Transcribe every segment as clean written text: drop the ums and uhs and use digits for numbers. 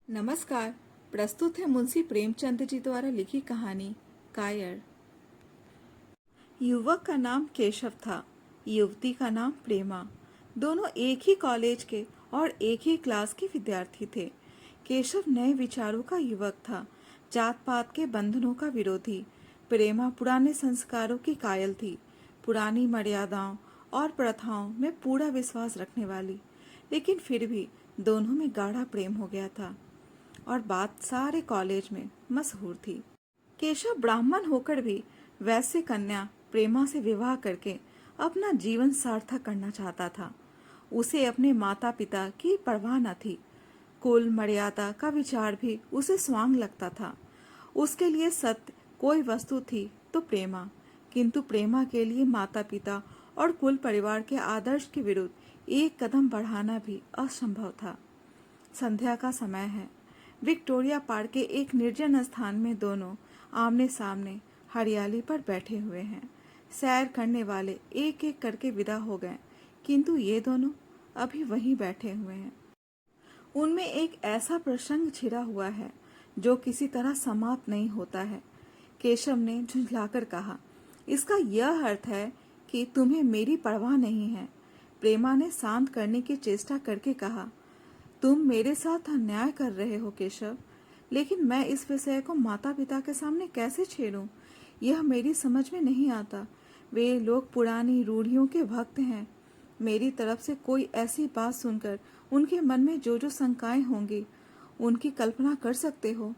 नमस्कार। प्रस्तुत है मुंशी प्रेमचंद जी द्वारा लिखी कहानी कायर। युवक का नाम केशव था, युवती का नाम प्रेमा। दोनों एक ही कॉलेज के और एक ही क्लास के विद्यार्थी थे। केशव नए विचारों का युवक था, जात पात के बंधनों का विरोधी। प्रेमा पुराने संस्कारों की कायल थी, पुरानी मर्यादाओं और प्रथाओं में पूरा विश्वास रखने वाली। लेकिन फिर भी दोनों में गाढ़ा प्रेम हो गया था और बात सारे कॉलेज में मशहूर थी। केशव ब्राह्मण होकर भी वैश्य कन्या प्रेमा से विवाह करके अपना जीवन सार्थक करना चाहता था। उसे अपने माता पिता की परवाह न थी। कुल मर्यादा का विचार भी उसे स्वांग लगता था। उसके लिए सत्य कोई वस्तु थी तो प्रेमा, किंतु प्रेमा के लिए माता पिता और कुल परिवार के आदर्श के विरुद्ध एक कदम बढ़ाना भी असंभव था। संध्या का समय है। विक्टोरिया पार्क के एक निर्जन स्थान में दोनों आमने सामने हरियाली पर बैठे हुए हैं। सैर करने वाले एक एक करके विदा हो गए, किंतु ये दोनों अभी वहीं बैठे हुए हैं। उनमें एक ऐसा प्रसंग छिड़ा हुआ है जो किसी तरह समाप्त नहीं होता है। केशव ने झुंझलाकर कहा, इसका यह अर्थ है कि तुम्हें मेरी परवाह नहीं है। प्रेमा ने शांत करने की चेष्टा करके कहा, तुम मेरे साथ अन्याय कर रहे हो केशव, लेकिन मैं इस विषय को माता पिता के सामने कैसे छेड़ूं? यह मेरी समझ में नहीं आता। वे लोग पुरानी रूढ़ियों के भक्त हैं। मेरी तरफ से कोई ऐसी बात सुनकर उनके मन में जो जो शंकाएं होंगी, उनकी कल्पना कर सकते हो?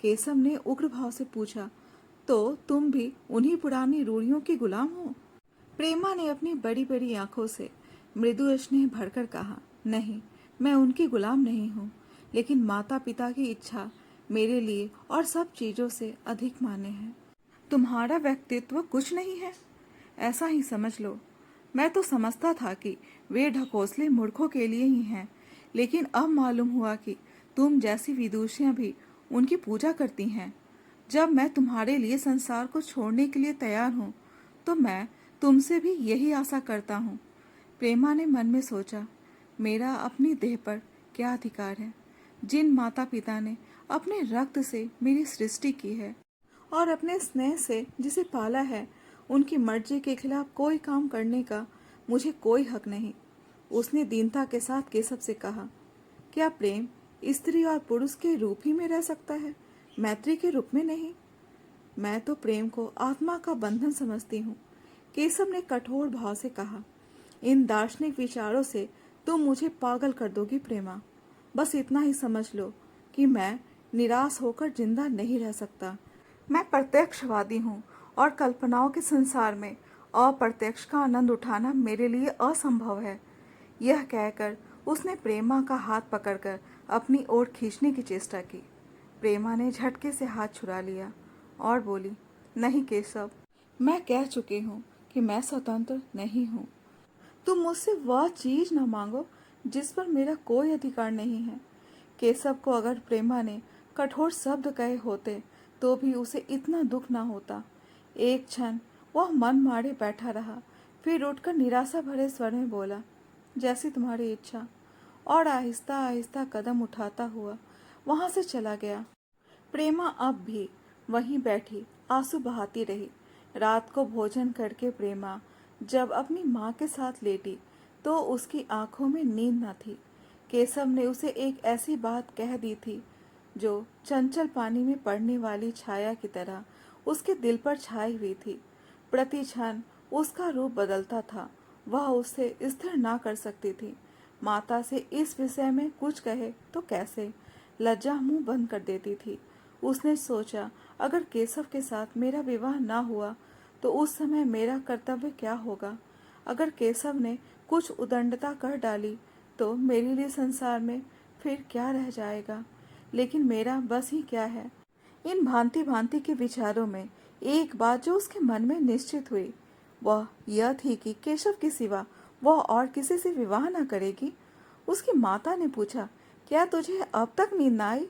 केशव ने उग्र भाव से पूछा, तो तुम भी उन्हीं पुरानी रूढ़ियों की गुलाम हो? प्रेमा ने अपनी बड़ी बड़ी आंखों से मृदु स्नेह भरकर कहा, नहीं, मैं उनकी गुलाम नहीं हूँ, लेकिन माता पिता की इच्छा मेरे लिए और सब चीजों से अधिक मान्य है। तुम्हारा व्यक्तित्व कुछ नहीं है, ऐसा ही समझ लो। मैं तो समझता था कि वे ढकोसले मूर्खों के लिए ही हैं, लेकिन अब मालूम हुआ कि तुम जैसी विदुषियां भी उनकी पूजा करती हैं। जब मैं तुम्हारे लिए संसार को छोड़ने के लिए तैयार हूँ, तो मैं तुमसे भी यही आशा करता हूँ। प्रेमा ने मन में सोचा, मेरा अपनी देह पर क्या अधिकार है? जिन माता पिता ने अपने रक्त से मेरी सृष्टि की है और अपने स्नेह से जिसे पाला है, उनकी मर्जी के खिलाफ कोई काम करने का मुझे कोई हक नहीं। उसने दीनता के साथ केशव से कहा, क्या प्रेम स्त्री और पुरुष के रूप ही में रह सकता है, मैत्री के रूप में नहीं? मैं तो प्रेम को आत्मा का बंधन समझती हूँ। केशव ने कठोर भाव से कहा, इन दार्शनिक विचारों से तुम मुझे पागल कर दोगी प्रेमा। बस इतना ही समझ लो कि मैं निराश होकर जिंदा नहीं रह सकता। मैं प्रत्यक्षवादी हूँ और कल्पनाओं के संसार में अप्रत्यक्ष का आनंद उठाना मेरे लिए असंभव है। यह कहकर उसने प्रेमा का हाथ पकड़कर अपनी ओर खींचने की चेष्टा की। प्रेमा ने झटके से हाथ छुड़ा लिया और बोली, नहीं केशव, मैं कह चुकी हूँ कि मैं स्वतंत्र नहीं हूँ। तुम मुझसे वह चीज न मांगो जिस पर मेरा कोई अधिकार नहीं है। केशव को अगर प्रेमा ने कठोर शब्द कहे होते तो भी उसे इतना दुख न होता। एक क्षण वह मन मारे बैठा रहा, फिर उठकर निराशा भरे स्वर में बोला, जैसी तुम्हारी इच्छा, और आहिस्ता आहिस्ता कदम उठाता हुआ वहां से चला गया। प्रेमा अब भी वहीं बैठी आंसू बहाती रही। रात को भोजन करके प्रेमा जब अपनी माँ के साथ लेटी तो उसकी आंखों में नींद न थी। केशव ने उसे एक ऐसी बात कह दी थी जो चंचल पानी में पड़ने वाली छाया की तरह उसके दिल पर छाई हुई थी। प्रति क्षण उसका रूप बदलता था। वह उससे स्थिर ना कर सकती थी। माता से इस विषय में कुछ कहे तो कैसे, लज्जा मुंह बंद कर देती थी। उसने सोचा, अगर केशव के साथ मेरा विवाह ना हुआ तो उस समय मेरा कर्तव्य क्या होगा? अगर केशव ने कुछ उदंडता कर डाली तो मेरे लिए संसार में फिर क्या रह जाएगा? लेकिन मेरा बस ही क्या है? इन भांति भांति के विचारों में एक बात जो उसके मन में निश्चित हुई, वह यह थी कि केशव के सिवा वह और किसी से विवाह न करेगी। उसकी माता ने पूछा, क्या तुझे अब तक नींद न आई?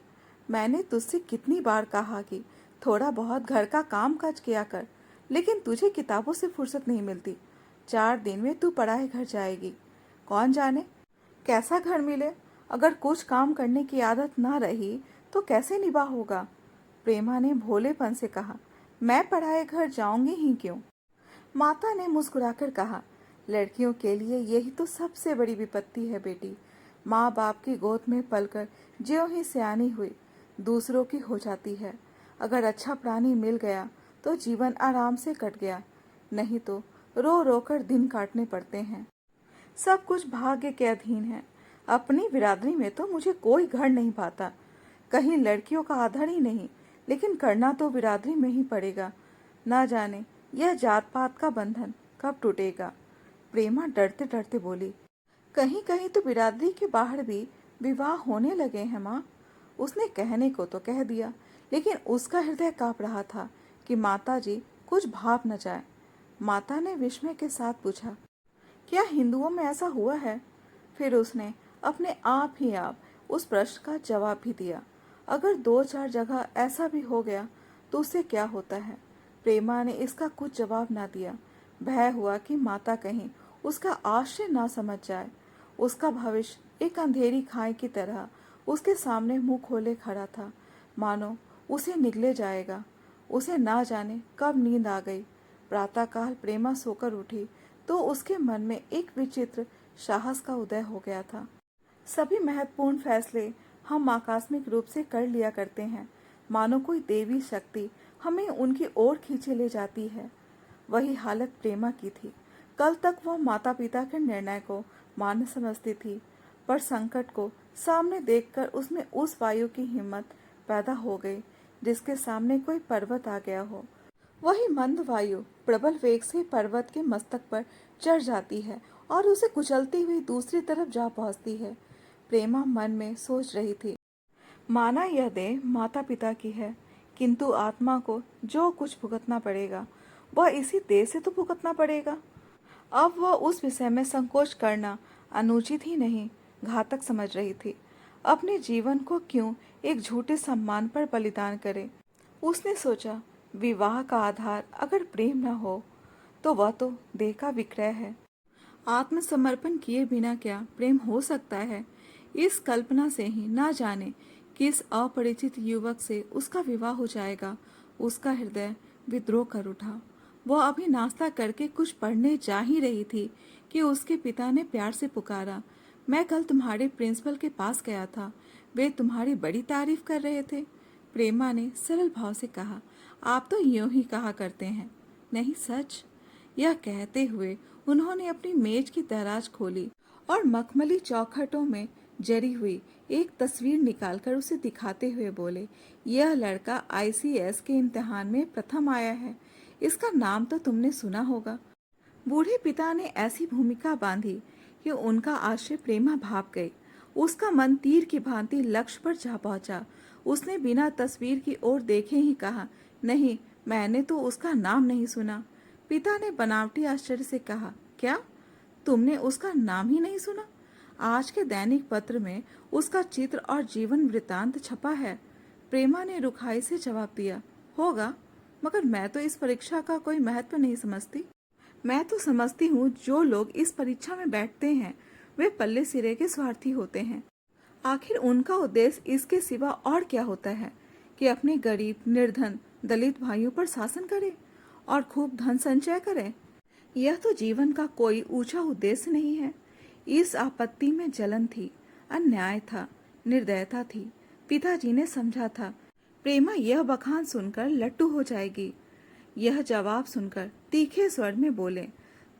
मैंने तुझसे कितनी बार कहा कि थोड़ा बहुत घर का काम काज किया कर, लेकिन तुझे किताबों से फुर्सत नहीं मिलती। 4 दिन में तू पराए घर जाएगी। कौन जाने कैसा घर मिले अगर कुछ काम करने की आदत ना रही तो कैसे निभा होगा? प्रेमा ने भोलेपन से कहा। मैं पढ़ाए घर जाऊंगी ही क्यों? माता ने मुस्कुराकर कहा, लड़कियों के लिए यही तो सबसे बड़ी विपत्ति है बेटी। माँ बाप की गोद में पलकर ज्यों ही सयानी हुई दूसरों की हो जाती है। अगर अच्छा प्राणी मिल गया तो जीवन आराम से कट गया, नहीं तो रो रो कर दिन काटने पड़ते हैं। सब कुछ भाग्य के अधीन है। अपनी बिरादरी में तो मुझे कोई घर नहीं पाता, कहीं लड़कियों का आदर ही नहीं, लेकिन करना तो बिरादरी में ही पड़ेगा। ना जाने यह जात पात का बंधन कब टूटेगा। प्रेमा डरते डरते बोली, कहीं कहीं तो बिरादरी के बाहर भी विवाह होने लगे हैं माँ। उसने कहने को तो कह दिया, लेकिन उसका हृदय कांप रहा था कि माता जी कुछ भाप न जाए। माता ने विस्मय के साथ पूछा, क्या हिंदुओं में ऐसा हुआ है? फिर उसने अपने आप उस प्रश्न का जवाब भी दिया, अगर 2-4 जगह ऐसा भी हो गया तो उससे क्या होता है? प्रेमा ने इसका कुछ जवाब ना दिया। भय हुआ कि माता कहीं उसका आश्चर्य ना समझ जाए। उसका भविष्य एक अंधेरी खाई की तरह उसके सामने मुंह खोले खड़ा था, मानो उसे निगले जाएगा। उसे ना जाने कब नींद आ गई। प्रातःकाल प्रेमा सोकर उठी तो उसके मन में एक विचित्र साहस का उदय हो गया था। सभी महत्वपूर्ण फैसले हम आकस्मिक रूप से कर लिया करते हैं, मानो कोई देवी शक्ति हमें उनकी ओर खींचे ले जाती है। वही हालत प्रेमा की थी। कल तक वह माता पिता के निर्णय को मान्य समझती थी, पर संकट को सामने देखकर उसमें उस वायु की हिम्मत पैदा हो गई जिसके सामने कोई पर्वत आ गया हो। वही मंद वायु प्रबल वेग से पर्वत के मस्तक पर चढ़ जाती है और उसे कुचलती हुई दूसरी तरफ जा पहुंचती है। प्रेमा मन में सोच रही थी, माना यह देह माता पिता की है, किंतु आत्मा को जो कुछ भुगतना पड़ेगा वह इसी देह से तो भुगतना पड़ेगा। अब वह उस विषय में संकोच करना अनुचित ही नहीं, घातक समझ रही थी। अपने जीवन को क्यों एक झूठे सम्मान पर बलिदान करे? उसने सोचा, विवाह का आधार अगर प्रेम न हो तो वह तो देह का विक्रय है। आत्मसमर्पण किए बिना क्या प्रेम हो सकता है? इस कल्पना से ही ना जाने किस अपरिचित युवक से उसका विवाह हो जाएगा। उसका हृदय विद्रोह कर उठा। वह अभी नाश्ता करके कुछ पढ़ने जा ही रही थी कि उसके पिता ने प्यार से पुकारा, मैं कल तुम्हारे प्रिंसिपल के पास गया था, वे तुम्हारी बड़ी तारीफ कर रहे थे। प्रेमा ने सरल भाव से कहा, आप तो यूं ही कहा करते हैं। नहीं, सच। यह कहते हुए उन्होंने अपनी मेज की दराज खोली और मखमली चौखटों में जरी हुई एक तस्वीर निकालकर उसे दिखाते हुए बोले, यह लड़का आईसीएस के इम्तिहान में प्रथम आया है। इसका नाम तो तुमने सुना होगा। बूढ़े पिता ने ऐसी भूमिका बांधी कि उनका आश्चर्य प्रेमा भाप गई। उसका मन तीर की भांति लक्ष्य पर जा पहुंचा। उसने बिना तस्वीर की ओर देखे ही कहा, नहीं, मैंने तो उसका नाम नहीं सुना। पिता ने बनावटी आश्चर्य से कहा, क्या तुमने उसका नाम ही नहीं सुना? आज के दैनिक पत्र में उसका चित्र और जीवन वृत्तांत छपा है। प्रेमा ने रुखाई से जवाब दिया, होगा, मगर मैं तो इस परीक्षा का कोई महत्व नहीं समझती। मैं तो समझती हूँ जो लोग इस परीक्षा में बैठते हैं वे पल्ले सिरे के स्वार्थी होते हैं। आखिर उनका उद्देश्य इसके सिवा और क्या होता है कि अपने गरीब, निर्धन, दलित भाइयों पर शासन करें और खूब धन संचय करें। यह तो जीवन का कोई ऊंचा उद्देश्य नहीं है। इस आपत्ति में जलन थी, अन्याय था, निर्दयता थी। पिताजी ने समझा था प्रेमा यह बखान सुनकर लट्टू हो जाएगी। यह जवाब सुनकर तीखे स्वर में बोले,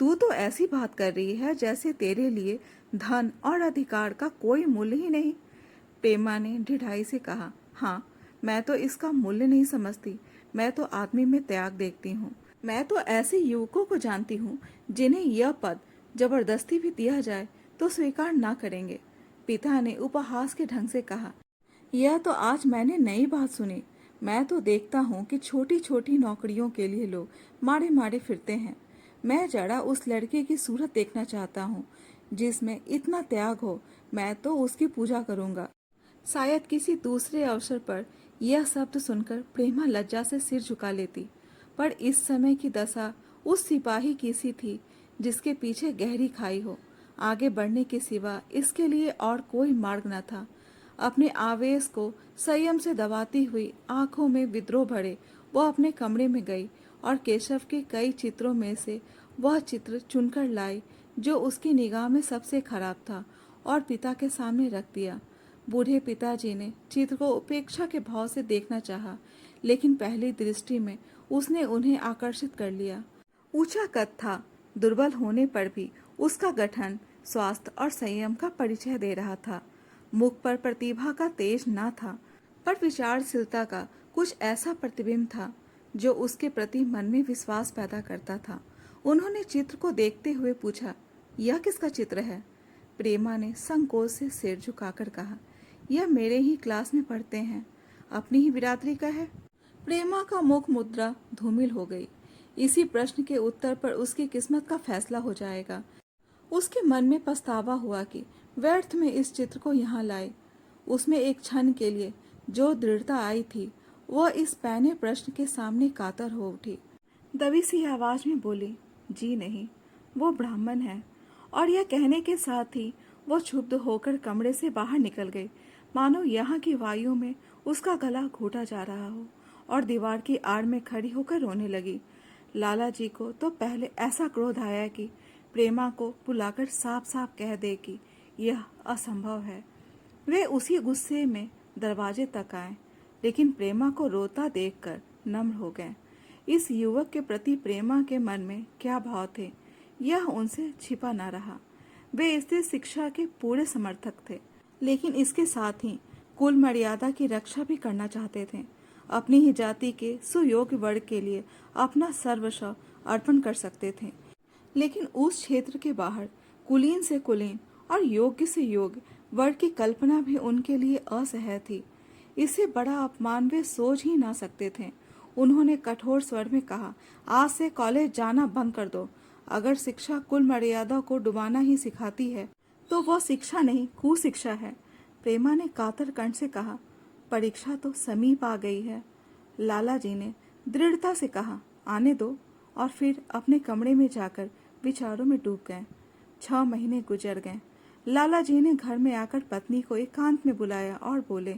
तू तो ऐसी बात कर रही है जैसे तेरे लिए धन और अधिकार का कोई मूल्य ही नहीं। प्रेमा ने ढिठाई से कहा, हाँ, मैं तो इसका मूल्य नहीं समझती। मैं तो आदमी में त्याग देखती हूँ। मैं तो ऐसे युवकों को जानती हूँ जिन्हें यह पद जबरदस्ती भी दिया जाए तो स्वीकार ना करेंगे। पिता ने उपहास के ढंग से कहा, यह तो आज मैंने नई बात सुनी। मैं तो देखता हूँ कि छोटी छोटी नौकरियों के लिए लोग मारे मारे फिरते हैं। मैं जरा उस लड़के की सूरत देखना चाहता हूँ जिसमें इतना त्याग हो। मैं तो उसकी पूजा करूँगा। शायद किसी दूसरे अवसर पर यह शब्द सुनकर प्रेमा लज्जा से सिर झुका लेती, पर इस समय की दशा उस सिपाही की सी थी जिसके पीछे गहरी खाई हो। आगे बढ़ने के सिवा इसके लिए और कोई मार्ग न था। अपने आवेश को संयम से दबाती हुई, आंखों में विद्रोह भरे, वो अपने कमरे में गई और केशव के कई चित्रों में से वह चित्र चुनकर लाई जो उसकी निगाह में सबसे खराब था और पिता के सामने रख दिया। बूढ़े पिताजी ने चित्र को उपेक्षा के भाव से देखना चाहा, लेकिन पहली दृष्टि में उसने उन्हें आकर्षित कर लिया। ऊंचा कद था, दुर्बल होने पर भी उसका गठन स्वास्थ्य और संयम का परिचय दे रहा था। मुख पर प्रतिभा का तेज न था, पर विचारशीलता का कुछ ऐसा प्रतिबिंब था जो उसके प्रति मन में विश्वास पैदा करता था। उन्होंने चित्र को देखते हुए पूछा, यह किसका चित्र है? प्रेमा ने संकोच से सिर झुकाकर कहा, यह मेरे ही क्लास में पढ़ते हैं, अपनी ही बिरादरी का है। प्रेमा का मुख मुद्रा धूमिल हो गई। इसी प्रश्न के उत्तर पर उसकी किस्मत का फैसला हो जाएगा। उसके मन में पछतावा हुआ कि व्यर्थ में इस चित्र को यहाँ लाए। उसमें एक क्षण के लिए जो दृढ़ता आई थी, वह इस पैने प्रश्न के सामने कातर हो उठी। दबी सी आवाज में बोली, जी नहीं, वो ब्राह्मण है। और यह कहने के साथ ही वो क्षुब्ध होकर कमरे से बाहर निकल गई, मानो यहाँ की वायु में उसका गला घोटा जा रहा हो, और दीवार की आड़ में खड़ी होकर रोने लगी। लाला जी को तो पहले ऐसा क्रोध आया कि प्रेमा को बुलाकर साफ साफ कह दे कि यह असंभव है। वे उसी गुस्से में दरवाजे तक आए, लेकिन प्रेमा को रोता देखकर नम्र हो गए। इस युवक के प्रति प्रेमा के मन में क्या भाव थे, यह उनसे छिपा न रहा। वे स्त्री शिक्षा के पूरे समर्थक थे, लेकिन इसके साथ ही कुल मर्यादा की रक्षा भी करना चाहते थे। अपनी ही जाति के सुयोग्य वर्ग के लिए अपना सर्वस्व अर्पण कर सकते थे, लेकिन उस क्षेत्र के बाहर कुलीन से कुलीन और योग्य से योग्य वर्ग की कल्पना भी उनके लिए असह्य थी। इससे बड़ा अपमान वे सोच ही ना सकते थे। उन्होंने कठोर स्वर में कहा, आज से कॉलेज जाना बंद कर दो। अगर शिक्षा कुल मर्यादा को डुबाना ही सिखाती है तो वह शिक्षा नहीं, कुशिक्षा है। प्रेमा ने कातर कंठ से कहा, परीक्षा तो समीप आ गई है। लाला जी ने दृढ़ता से कहा, आने दो, और फिर अपने कमरे में जाकर विचारों में डूब गए। 6 महीने गुजर गए। लाला जी ने घर में आकर पत्नी को एकांत में बुलाया और बोले,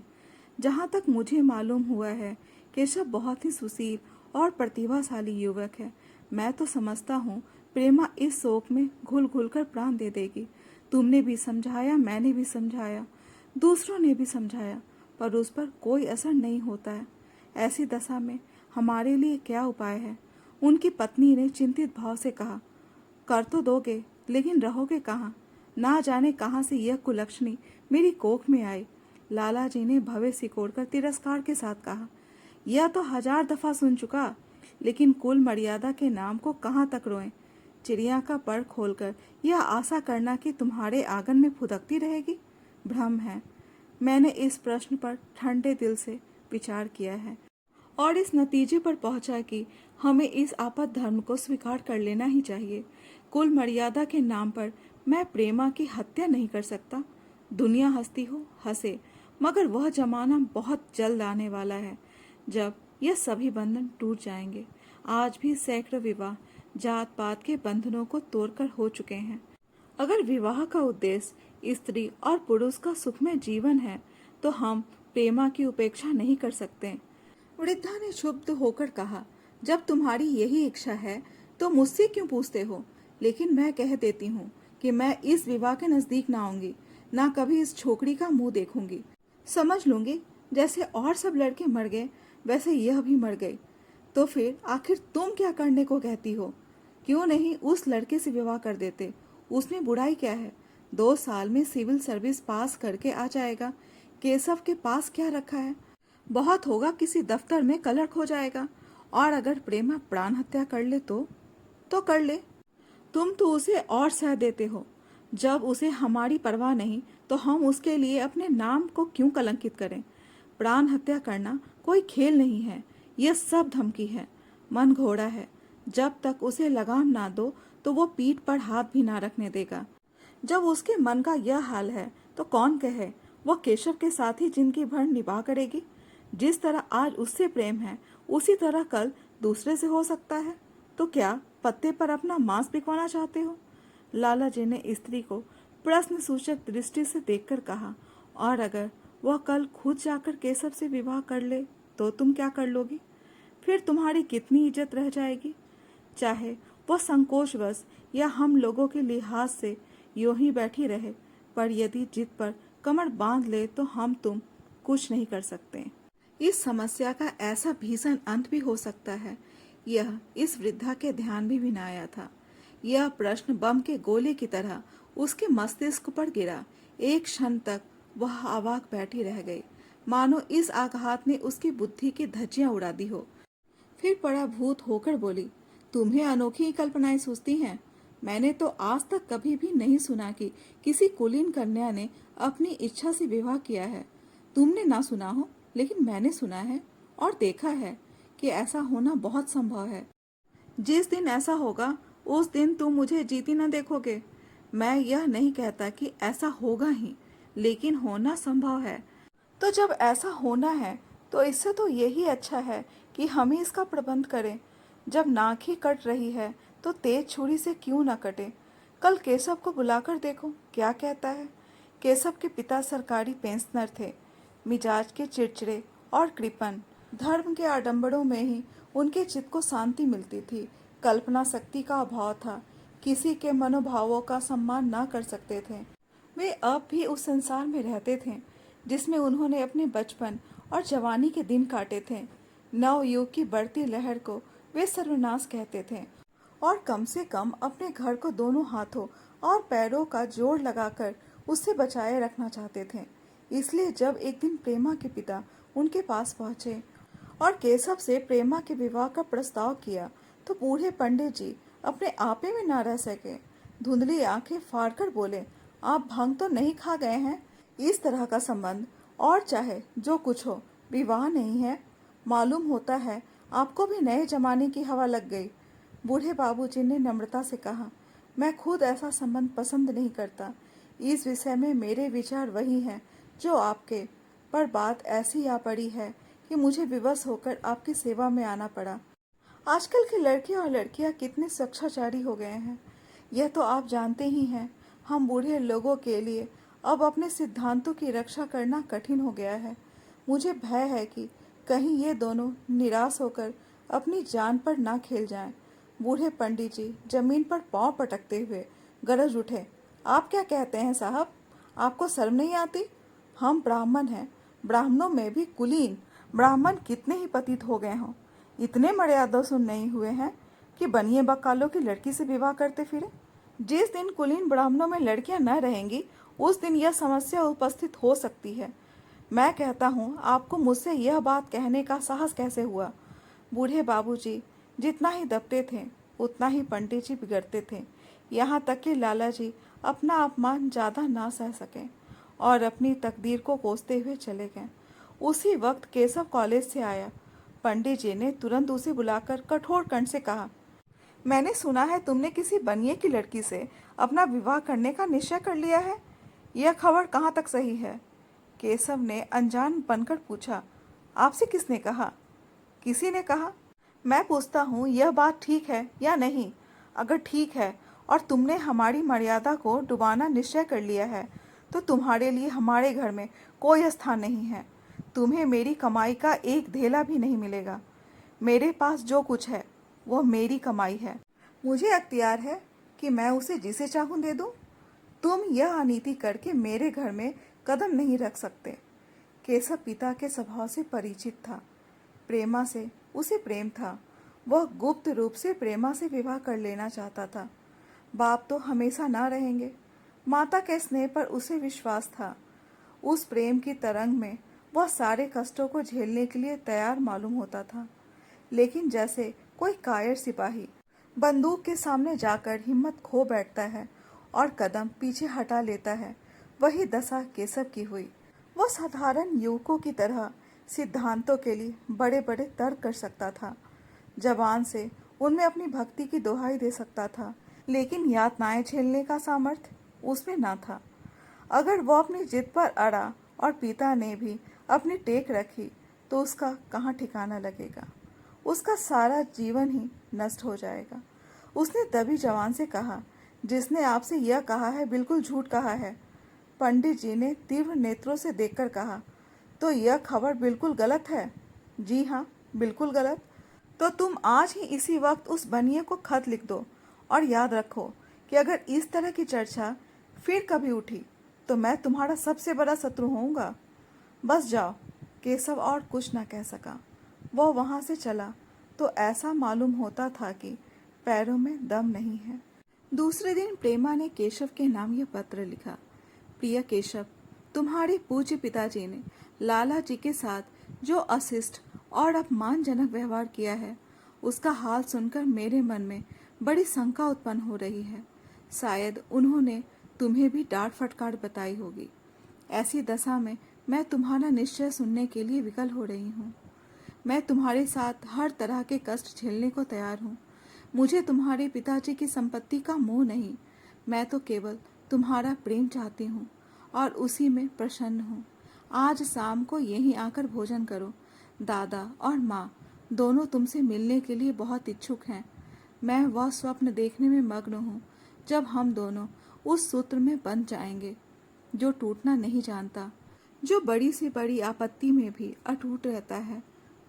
जहाँ तक मुझे मालूम हुआ है, केशव बहुत ही सुशील और प्रतिभाशाली युवक है। मैं तो समझता हूँ प्रेमा इस शोक में घुल घुल कर प्राण दे देगी। तुमने भी समझाया, मैंने भी समझाया, दूसरों ने भी समझाया, पर उस पर कोई असर नहीं होता है। ऐसी दशा में हमारे लिए क्या उपाय है? उनकी पत्नी ने चिंतित भाव से कहा, कर तो दोगे, लेकिन रहोगे कहाँ? ना जाने कहाँ से यह कुलक्षणी मेरी कोख में आई। लाला जी ने भवे सिकोड़कर तिरस्कार के साथ कहा, यह तो 1000 दफा सुन चुका, लेकिन कुल मर्यादा के नाम को कहाँ तक रोएं? चिड़िया का पर खोलकर यह आशा करना कि तुम्हारे आंगन में फुदकती रहेगी, भ्रम है। मैंने इस प्रश्न पर ठंडे दिल से विचार किया है और इस नतीजे पर पहुंचा कि हमें इस आपद धर्म को स्वीकार कर लेना ही चाहिए। कुल मर्यादा के नाम पर मैं प्रेमा की हत्या नहीं कर सकता। दुनिया हंसती हो हंसे, मगर वह जमाना बहुत जल्द आने वाला है जब यह सभी बंधन टूट जाएंगे। आज भी सैकड़ों विवाह जात पात के बंधनों को तोड़कर हो चुके हैं। अगर विवाह का उद्देश्य स्त्री और पुरुष का सुखमय जीवन है, तो हम प्रेमा की उपेक्षा नहीं कर सकते। वृद्धा ने क्षुब्ध होकर कहा, जब तुम्हारी यही इच्छा है तो मुझसे क्यों पूछते हो? लेकिन मैं कह देती हूँ कि मैं इस विवाह के नजदीक ना आऊंगी, ना कभी इस छोकरी का मुंह देखूंगी। समझ लूंगी जैसे और सब लड़के मर गए वैसे यह भी मर गई। तो फिर आखिर तुम क्या करने को कहती हो? क्यों नहीं उस लड़के से विवाह कर देते? उसमें बुराई क्या है? 2 साल में सिविल सर्विस पास करके आ जाएगा। केशव के पास क्या रखा है? बहुत होगा किसी दफ्तर में क्लर्क हो जाएगा। और अगर प्रेमा प्राण हत्या कर ले तो कर ले। तुम तो उसे और सह देते हो। जब उसे हमारी परवाह नहीं तो हम उसके लिए अपने नाम को क्यों कलंकित करें? प्राण हत्या करना कोई खेल नहीं है, यह सब धमकी है। मन घोड़ा है, जब तक उसे लगाम ना दो तो वो पीठ पर हाथ भी ना रखने देगा। जब उसके मन का यह हाल है तो कौन कहे वह केशव के साथ ही जिंदगी भर निभा करेगी। जिस तरह आज उससे प्रेम है, उसी तरह कल दूसरे से हो सकता है। तो क्या पत्ते पर अपना मांस बिकवाना चाहते हो? लाला जी ने स्त्री को प्रश्न सूचक दृष्टि से देखकर कहा, और अगर वह कल खुद जाकर केशव से विवाह कर ले तो तुम क्या कर लोगी? फिर तुम्हारी कितनी इज्जत रह जाएगी? चाहे वह संकोचवश या हम लोगों के लिहाज से यूं ही बैठी रहे, पर यदि जिद पर कमर बांध ले तो हम तुम कुछ नहीं कर सकते। इस समस्या का ऐसा भीषण अंत भी हो सकता है, यह इस वृद्धा के ध्यान भी न आया था। यह प्रश्न बम के गोले की तरह उसके मस्तिष्क पर गिरा। एक क्षण तक वह अवाक बैठी रह गई, मानो इस आघात ने उसकी बुद्धि की धज्जियां उड़ा दी हो। फिर पराभूत होकर बोली, तुम्हें अनोखी कल्पनाएं सूझती हैं। मैंने तो आज तक कभी भी नहीं सुना कि किसी कुलीन कन्या ने अपनी इच्छा से विवाह किया है। तुमने ना सुना हो, लेकिन मैंने सुना है और देखा है कि ऐसा होना बहुत संभव है। जिस दिन ऐसा होगा उस दिन तुम मुझे जीती न देखोगे। मैं यह नहीं कहता कि ऐसा होगा ही, लेकिन होना संभव है। तो जब ऐसा होना है तो इससे तो यही अच्छा है कि हम ही इसका प्रबंध करें। जब नाक ही कट रही है तो तेज छुरी से क्यों न कटे। कल केशव को बुलाकर देखो क्या कहता है। केशव के पिता सरकारी पेंशनर थे, मिजाज के चिड़चिड़े और कृपण। धर्म के आडंबरों में ही उनके चित्त को शांति मिलती थी। कल्पना शक्ति का अभाव था, किसी के मनोभावों का सम्मान न कर सकते थे। वे अब भी उस संसार में रहते थे जिसमें उन्होंने अपने बचपन और जवानी के दिन काटे थे। नवयुग की बढ़ती लहर को वे सर्वनाश कहते थे और कम से कम अपने घर को दोनों हाथों और पैरों का जोड़ लगाकर उससे बचाए रखना चाहते थे। इसलिए जब एक दिन प्रेमा के पिता उनके पास पहुंचे और केशव से प्रेमा के विवाह का प्रस्ताव किया तो बूढ़े पंडित जी अपने आपे में न रह सके। धुंधली आंखें फाड़कर बोले, आप भंग तो नहीं खा गए हैं? इस तरह का संबंध और चाहे जो कुछ हो, विवाह नहीं है। मालूम होता है आपको भी नए जमाने की हवा लग गई। बूढ़े बाबूजी ने नम्रता से कहा, मैं खुद ऐसा संबंध पसंद नहीं करता। इस विषय में मेरे विचार वही हैं जो आपके, पर बात ऐसी आ पड़ी है कि मुझे विवश होकर आपकी सेवा में आना पड़ा। आजकल के लड़के और लड़कियां कितने स्वच्छाचारी हो गए हैं, यह तो आप जानते ही हैं। हम बूढ़े लोगों के लिए अब अपने सिद्धांतों की रक्षा करना कठिन हो गया है। मुझे भय है कि कहीं ये दोनों निराश होकर अपनी जान पर ना खेल जाएं। बूढ़े पंडित जी जमीन पर पांव पटकते हुए गरज उठे, आप क्या कहते हैं साहब? आपको शर्म नहीं आती? हम ब्राह्मण हैं, ब्राह्मणों में भी कुलीन ब्राह्मण कितने ही पतित हो गए हों। इतने मर्यादा सुन नहीं हुए हैं कि बनिए बकालों की लड़की से विवाह करते फिरे। जिस दिन कुलीन ब्राह्मणों में लड़कियां न रहेंगी उस दिन यह समस्या उपस्थित हो सकती है। मैं कहता हूँ, आपको मुझसे यह बात कहने का साहस कैसे हुआ? बूढ़े बाबूजी जितना ही दबते थे उतना ही पंडित जी बिगड़ते थे। यहाँ तक कि लाला जी अपना अपमान ज़्यादा ना सह सके और अपनी तकदीर को कोसते हुए चले गए। उसी वक्त केशव कॉलेज से आया। पंडित जी ने तुरंत उसे बुलाकर कठोर कंठ से कहा, मैंने सुना है तुमने किसी बनिए की लड़की से अपना विवाह करने का निश्चय कर लिया है। यह खबर कहाँ तक सही है? केशव ने अनजान बनकर पूछा, आपसे किसने कहा? किसी ने कहा। मैं पूछता हूँ, यह बात ठीक है या नहीं? अगर ठीक है और तुमने हमारी मर्यादा को डुबाना निश्चय कर लिया है तो तुम्हारे लिए हमारे घर में कोई स्थान नहीं है। तुम्हें मेरी कमाई का एक धेला भी नहीं मिलेगा। मेरे पास जो कुछ है वो मेरी कमाई है। मुझे अख्तियार है कि मैं उसे जिसे चाहूँ दे दूँ। तुम यह अनीति करके मेरे घर में कदम नहीं रख सकते। केशव पिता के स्वभाव से परिचित था। प्रेमा से उसे प्रेम था। वह गुप्त रूप से प्रेमा से विवाह कर लेना चाहता था। बाप तो हमेशा ना रहेंगे। माता के स्नेह पर उसे विश्वास था। उस प्रेम की तरंग में वह सारे कष्टों को झेलने के लिए तैयार मालूम होता था। लेकिन जैसे कोई कायर सिपाही बंदूक के सामने जाकर हिम्मत खो बैठता है और कदम पीछे हटा लेता है, वही दशा केशव की हुई। वह साधारण युवकों की तरह सिद्धांतों के लिए बड़े बड़े तर्क कर सकता था। जबान से उनमें अपनी भक्ति की दुहाई दे सकता था, लेकिन यातनाएं झेलने का सामर्थ्य उसमें ना था। अगर वह अपनी जिद पर अड़ा और पिता ने भी अपनी टेक रखी तो उसका कहाँ ठिकाना लगेगा। उसका सारा जीवन ही नष्ट हो जाएगा। उसने दबी जवान से कहा, जिसने आपसे यह कहा है बिल्कुल झूठ कहा है। पंडित जी ने तीव्र नेत्रों से देखकर कहा, तो यह खबर बिल्कुल गलत है? जी हाँ, बिल्कुल गलत। तो तुम आज ही इसी वक्त उस बनिए को खत लिख दो और याद रखो कि अगर इस तरह की चर्चा फिर कभी उठी तो मैं तुम्हारा सबसे बड़ा शत्रु होऊंगा। बस जाओ। केशव और कुछ न कह सका। वह वहां से चला तो ऐसा मालूम होता था कि पैरों में दम नहीं है। दूसरे दिन प्रेमा ने केशव के नाम यह पत्र लिखा। प्रिय केशव, तुम्हारे पूज्य पिताजी ने लाला जी के साथ जो अशिष्ट और अपमानजनक व्यवहार किया है, उसका हाल सुनकर मेरे मन में बड़ी शंका उत्पन्न हो रही है। शायद उन्होंने तुम्हें भी डांट फटकार बताई होगी। ऐसी दशा में मैं तुम्हारा निश्चय सुनने के लिए विकल हो रही हूँ। मैं तुम्हारे साथ हर तरह के कष्ट झेलने को तैयार हूँ। मुझे तुम्हारे पिताजी की संपत्ति का मोह नहीं, मैं तो केवल तुम्हारा प्रेम चाहती हूँ और उसी में प्रसन्न हूँ। आज शाम को यहीं आकर भोजन करो। दादा और माँ दोनों तुमसे मिलने के लिए बहुत इच्छुक हैं। मैं वह स्वप्न देखने में मग्न हूँ जब हम दोनों उस सूत्र में बंध जाएंगे जो टूटना नहीं जानता, जो बड़ी से बड़ी आपत्ति में भी अटूट रहता है।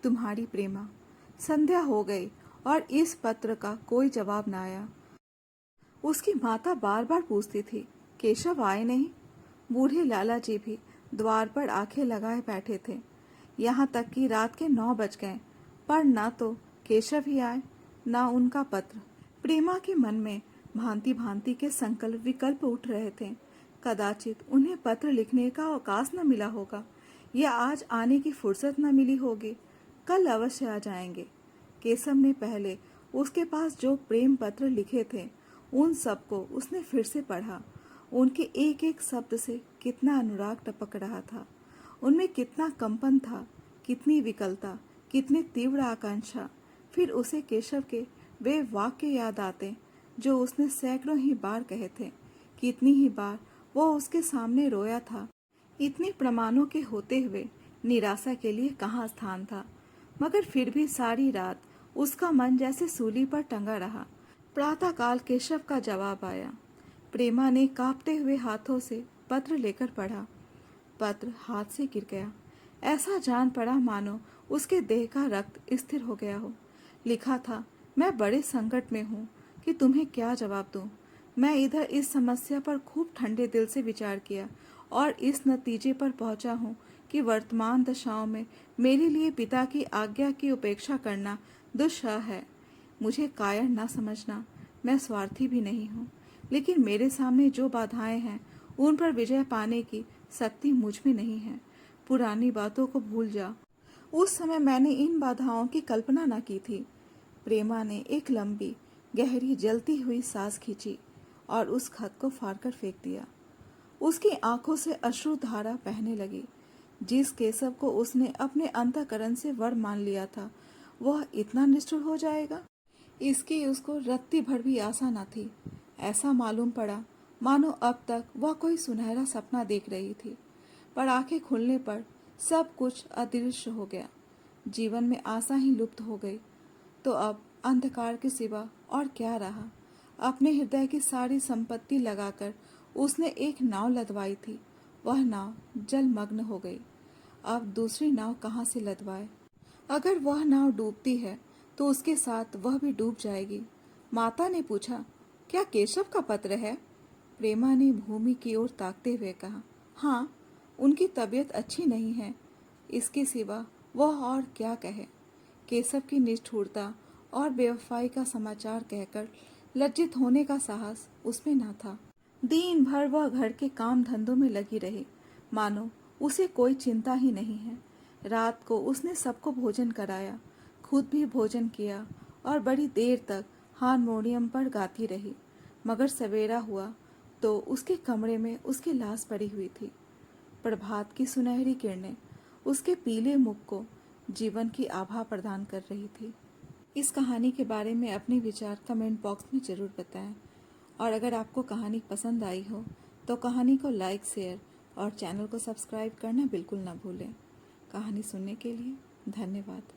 तुम्हारी प्रेमा। संध्या हो गई और इस पत्र का कोई जवाब न आया। उसकी माता बार बार पूछती थी, केशव आए नहीं? बूढ़े लाला जी भी द्वार पर आंखें लगाए बैठे थे। यहाँ तक कि रात के 9 बज गए, पर न तो केशव ही आए न उनका पत्र। प्रेमा के मन में भांति भांति के संकल्प विकल्प उठ रहे थे। कदाचित उन्हें पत्र लिखने का अवकाश न मिला होगा, या आज आने की फुर्सत न मिली होगी। कल अवश्य आ जाएंगे। केशव ने पहले उसके पास जो प्रेम पत्र लिखे थे उन सबको उसने फिर से पढ़ा। उनके एक एक शब्द से कितना अनुराग टपक रहा था। उनमें कितना कंपन था, कितनी विकलता, कितनी तीव्र आकांक्षा। फिर उसे केशव के वे वाक्य याद आते जो उसने सैकड़ों ही बार कहे थे। कितनी ही बार वो उसके सामने रोया था। इतने प्रमाणों के होते हुए निराशा के लिए कहाँ स्थान था। मगर फिर भी सारी रात उसका मन जैसे सूली पर टंगा रहा। प्रातःकाल केशव का जवाब आया। प्रेमा ने कांपते हुए हाथों से पत्र लेकर पढ़ा। पत्र हाथ से गिर गया। ऐसा जान पड़ा मानो उसके देह का रक्त स्थिर हो गया हो। लिखा था, मैं बड़े संकट में हूँ कि तुम्हें क्या जवाब दूँ। मैं इधर इस समस्या पर खूब ठंडे दिल से विचार किया और इस नतीजे पर पहुंचा हूँ कि वर्तमान दशाओं में मेरे लिए पिता की आज्ञा की उपेक्षा करना दुस्सह है। मुझे कायर न समझना, मैं स्वार्थी भी नहीं हूँ, लेकिन मेरे सामने जो बाधाएं हैं उन पर विजय पाने की शक्ति मुझ में नहीं है। पुरानी बातों को भूल जा। उस समय मैंने इन बाधाओं की कल्पना न की थी। प्रेमा ने एक लंबी गहरी जलती हुई सांस खींची और उस खत को फाड़कर फेंक दिया। उसकी आंखों से अश्रु धारा बहने लगी। जिस केशव को उसने अपने अंतःकरण से वर मान लिया था, वह इतना निष्ठुर हो जाएगा, इसकी उसको रत्ती भर भी आशा न थी। ऐसा मालूम पड़ा मानो अब तक वह कोई सुनहरा सपना देख रही थी, पर आंखें खुलने पर सब कुछ अदृश्य हो गया। जीवन में आशा ही लुप्त हो गई। तो अब अंधकार के सिवा और क्या रहा। अपने हृदय की सारी संपत्ति लगाकर उसने एक नाव लदवाई थी। वह नाव जलमग्न हो गई। अब दूसरी नाव कहाँ से लदवाए? अगर वह नाव डूबती है तो उसके साथ वह भी डूब जाएगी। माता ने पूछा, क्या केशव का पत्र है? प्रेमा ने भूमि की ओर ताकते हुए कहा, हाँ, उनकी तबीयत अच्छी नहीं है। इसके सिवा वह और क्या कहे। केशव की निष्ठुरता और बेवफाई का समाचार कहकर लज्जित होने का साहस उसमें न था। दिन भर वह घर के काम धंधों में लगी रही, मानो उसे कोई चिंता ही नहीं है। रात को उसने सबको भोजन कराया, खुद भी भोजन किया और बड़ी देर तक हारमोनियम पर गाती रही। मगर सवेरा हुआ तो उसके कमरे में उसकी लाश पड़ी हुई थी। प्रभात की सुनहरी किरणें उसके पीले मुख को जीवन की आभा प्रदान कर रही थी। इस कहानी के बारे में अपने विचार कमेंट बॉक्स में ज़रूर बताएं। और अगर आपको कहानी पसंद आई हो तो कहानी को लाइक, शेयर और चैनल को सब्सक्राइब करना बिल्कुल ना भूलें। कहानी सुनने के लिए धन्यवाद।